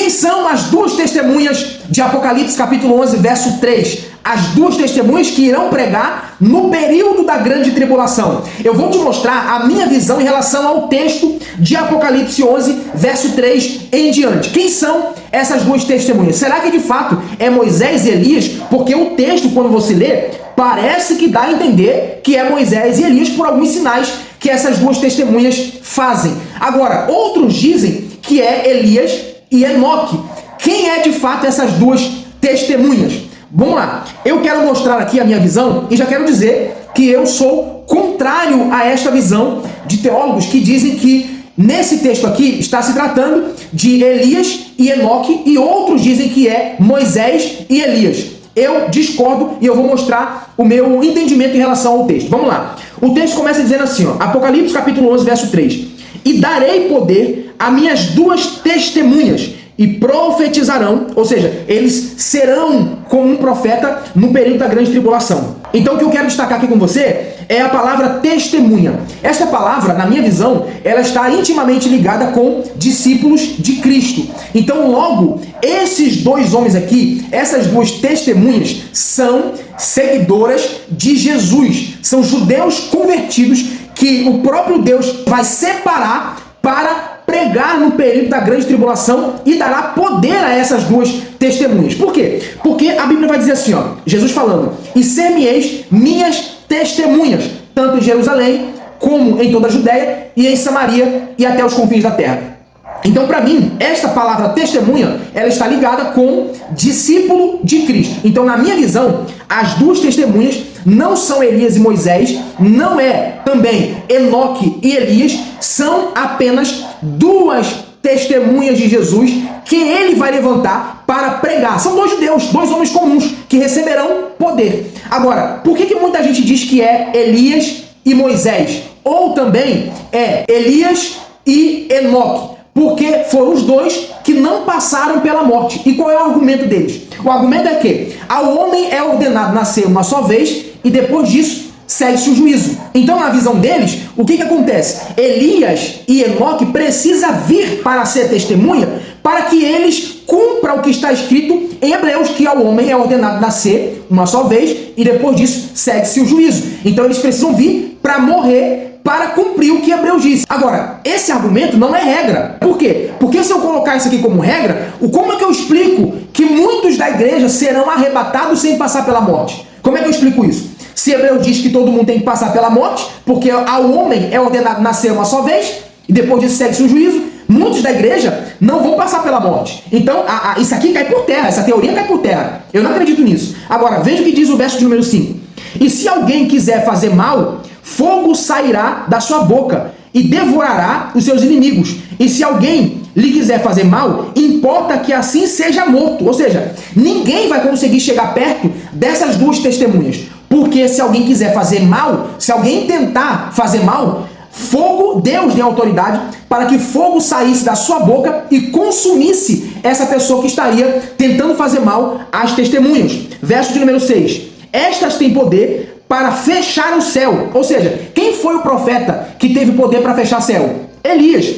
Quem são as duas testemunhas de Apocalipse capítulo 11, verso 3? As duas testemunhas que irão pregar no período da grande tribulação. Eu vou te mostrar a minha visão em relação ao texto de Apocalipse 11, verso 3 em diante. Quem são essas duas testemunhas? Será que de fato é Moisés e Elias? Porque o texto, quando você lê, parece que dá a entender que é Moisés e Elias por alguns sinais que essas duas testemunhas fazem. Agora, outros dizem que é Elias e Enoque. Quem é de fato essas duas testemunhas? Vamos lá, eu quero mostrar aqui a minha visão e já quero dizer que eu sou contrário a esta visão de teólogos que dizem que nesse texto aqui está se tratando de Elias e Enoque e outros dizem que é Moisés e Elias. Eu discordo e eu vou mostrar o meu entendimento em relação ao texto. Vamos lá, o texto começa dizendo assim, ó, Apocalipse capítulo 11, verso 3. E darei poder a minhas duas testemunhas e profetizarão, ou seja, eles serão como um profeta no período da grande tribulação. Então o que eu quero destacar aqui com você é a palavra testemunha. Esta palavra, na minha visão, ela está intimamente ligada com discípulos de Cristo. Então logo, esses dois homens aqui, essas duas testemunhas, são seguidoras de Jesus. São judeus convertidos que o próprio Deus vai separar para pregar no período da grande tribulação e dará poder a essas duas testemunhas. Por quê? Porque a Bíblia vai dizer assim, ó, Jesus falando, e ser-me-eis minhas testemunhas, tanto em Jerusalém, como em toda a Judéia, e em Samaria, e até os confins da terra. Então, para mim, esta palavra testemunha, ela está ligada com discípulo de Cristo. Então, na minha visão, as duas testemunhas não são Elias e Moisés, não é também Enoque e Elias, são apenas duas testemunhas de Jesus que ele vai levantar para pregar. São dois judeus, dois homens comuns que receberão poder. Agora, por que muita gente diz que é Elias e Moisés? Ou também é Elias e Enoque? Porque foram os dois que não passaram pela morte. E qual é o argumento deles? O argumento é que ao homem é ordenado nascer uma só vez e depois disso segue-se o juízo. Então, na visão deles, o que acontece? Elias e Enoque precisam vir para ser testemunha para que eles cumpram o que está escrito em Hebreus, que ao homem é ordenado nascer uma só vez e depois disso segue-se o juízo. Então, eles precisam vir para morrer para cumprir o que Hebreus disse. Agora, esse argumento não é regra. Por quê? Porque se eu colocar isso aqui como regra, como é que eu explico que muitos da igreja serão arrebatados sem passar pela morte? Como é que eu explico isso? Se Hebreus diz que todo mundo tem que passar pela morte, porque ao homem é ordenado nascer uma só vez, e depois disso segue-se o juízo, muitos da igreja não vão passar pela morte. Então, isso aqui cai por terra, essa teoria cai por terra. Eu não acredito nisso. Agora, veja o que diz o verso de número 5. E se alguém quiser fazer mal, fogo sairá da sua boca e devorará os seus inimigos. E se alguém lhe quiser fazer mal, importa que assim seja morto. Ou seja, ninguém vai conseguir chegar perto dessas duas testemunhas. Porque se alguém quiser fazer mal, se alguém tentar fazer mal, fogo, Deus tem autoridade para que fogo saísse da sua boca e consumisse essa pessoa que estaria tentando fazer mal às testemunhas. Verso de número 6. Estas têm poder para fechar o céu. Ou seja, quem foi o profeta que teve poder para fechar o céu? Elias.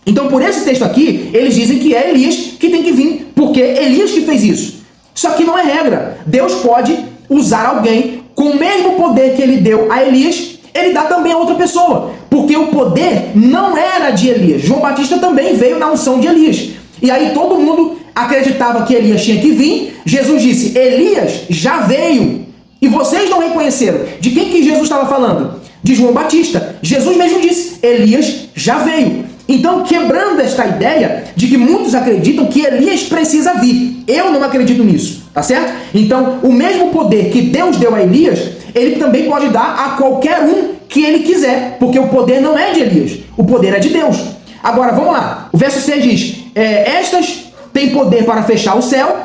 Então, por esse texto aqui, eles dizem que é Elias que tem que vir, porque é Elias que fez isso. Isso aqui não é regra. Deus pode usar alguém com o mesmo poder que ele deu a Elias, ele dá também a outra pessoa, porque o poder não era de Elias. João Batista também veio na unção de Elias. E aí todo mundo acreditava que Elias tinha que vir. Jesus disse, Elias já veio. E vocês não reconheceram. De quem que Jesus estava falando? De João Batista. Jesus mesmo disse, Elias já veio. Então, quebrando esta ideia de que muitos acreditam que Elias precisa vir. Eu não acredito nisso, tá certo? Então, o mesmo poder que Deus deu a Elias, ele também pode dar a qualquer um que ele quiser, porque o poder não é de Elias, o poder é de Deus. Agora, vamos lá. O verso 6 diz, estas têm poder para fechar o céu,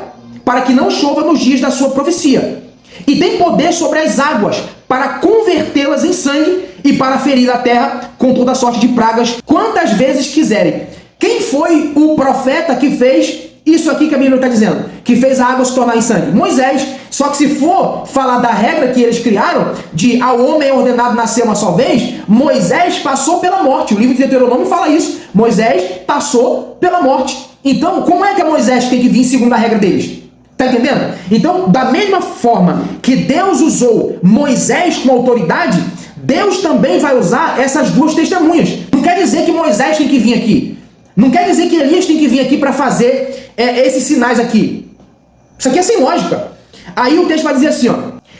para que não chova nos dias da sua profecia. E tem poder sobre as águas, para convertê-las em sangue e para ferir a terra com toda sorte de pragas, quantas vezes quiserem. Quem foi o profeta que fez isso aqui que a Bíblia está dizendo? Que fez a água se tornar em sangue? Moisés. Só que se for falar da regra que eles criaram, de ao homem é ordenado nascer uma só vez, Moisés passou pela morte. O livro de Deuteronômio fala isso. Moisés passou pela morte. Então, como é que Moisés tem que vir segundo a regra deles? Tá entendendo? Então, da mesma forma que Deus usou Moisés como autoridade, Deus também vai usar essas duas testemunhas. Não quer dizer que Moisés tem que vir aqui. Não quer dizer que Elias tem que vir aqui para fazer esses sinais aqui. Isso aqui é sem lógica. Aí o texto vai dizer assim, ó,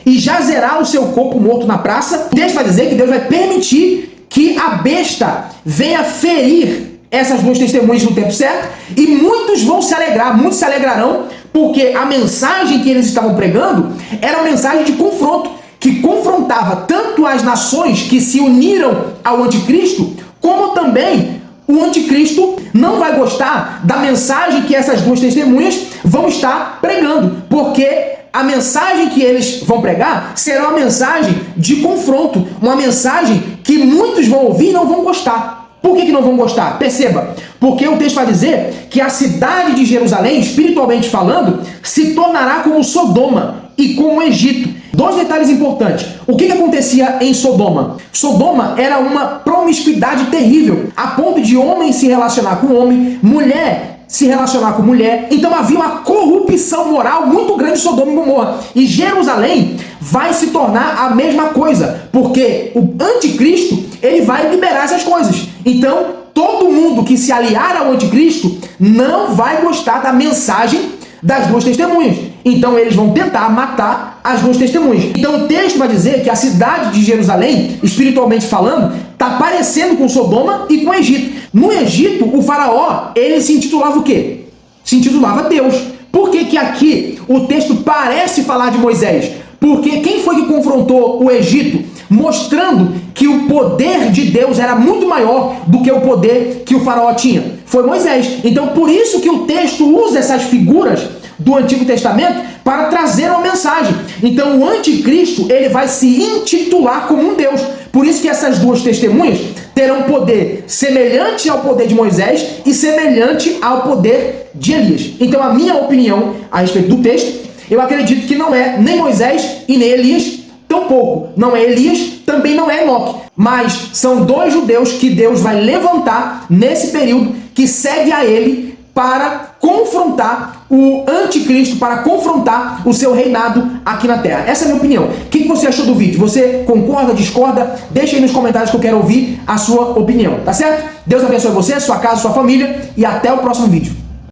e jazerá o seu corpo morto na praça. O texto vai dizer que Deus vai permitir que a besta venha ferir essas duas testemunhas no tempo certo, e muitos vão se alegrar, muitos se alegrarão, porque a mensagem que eles estavam pregando era uma mensagem de confronto, que confrontava tanto as nações que se uniram ao anticristo, como também o anticristo não vai gostar da mensagem que essas duas testemunhas vão estar pregando, porque a mensagem que eles vão pregar será uma mensagem de confronto, uma mensagem que muitos vão ouvir e não vão gostar. Por que não vão gostar? Perceba, porque o texto vai dizer que a cidade de Jerusalém, espiritualmente falando, se tornará como Sodoma e como o Egito. Dois detalhes importantes. O que acontecia em Sodoma? Sodoma era uma promiscuidade terrível, a ponto de homem se relacionar com homem, mulher se relacionar com mulher. Então havia uma corrupção moral muito grande em Sodoma e Gomorra. E Jerusalém vai se tornar a mesma coisa, porque o anticristo, ele vai liberar essas coisas. Então, todo mundo que se aliar ao anticristo não vai gostar da mensagem das duas testemunhas. Então eles vão tentar matar as duas testemunhas. Então o texto vai dizer que a cidade de Jerusalém, espiritualmente falando, está parecendo com Sodoma e com o Egito. No Egito, o faraó, ele se intitulava o quê? Se intitulava Deus. Por que que aqui o texto parece falar de Moisés? Porque quem foi que confrontou o Egito, mostrando que o poder de Deus era muito maior do que o poder que o faraó tinha? Foi Moisés. Então por isso que o texto usa essas figuras do Antigo Testamento para trazer uma mensagem. Então o anticristo, ele vai se intitular como um Deus. Por isso que essas duas testemunhas terão poder semelhante ao poder de Moisés e semelhante ao poder de Elias. Então a minha opinião a respeito do texto, eu acredito que não é nem Moisés e nem Elias, tampouco. Não é Elias, também não é Enoque. Mas são dois judeus que Deus vai levantar nesse período, que segue a ele para confrontar o anticristo, para confrontar o seu reinado aqui na Terra. Essa é a minha opinião. O que você achou do vídeo? Você concorda, discorda? Deixa aí nos comentários que eu quero ouvir a sua opinião, tá certo? Deus abençoe você, sua casa, sua família, e até o próximo vídeo.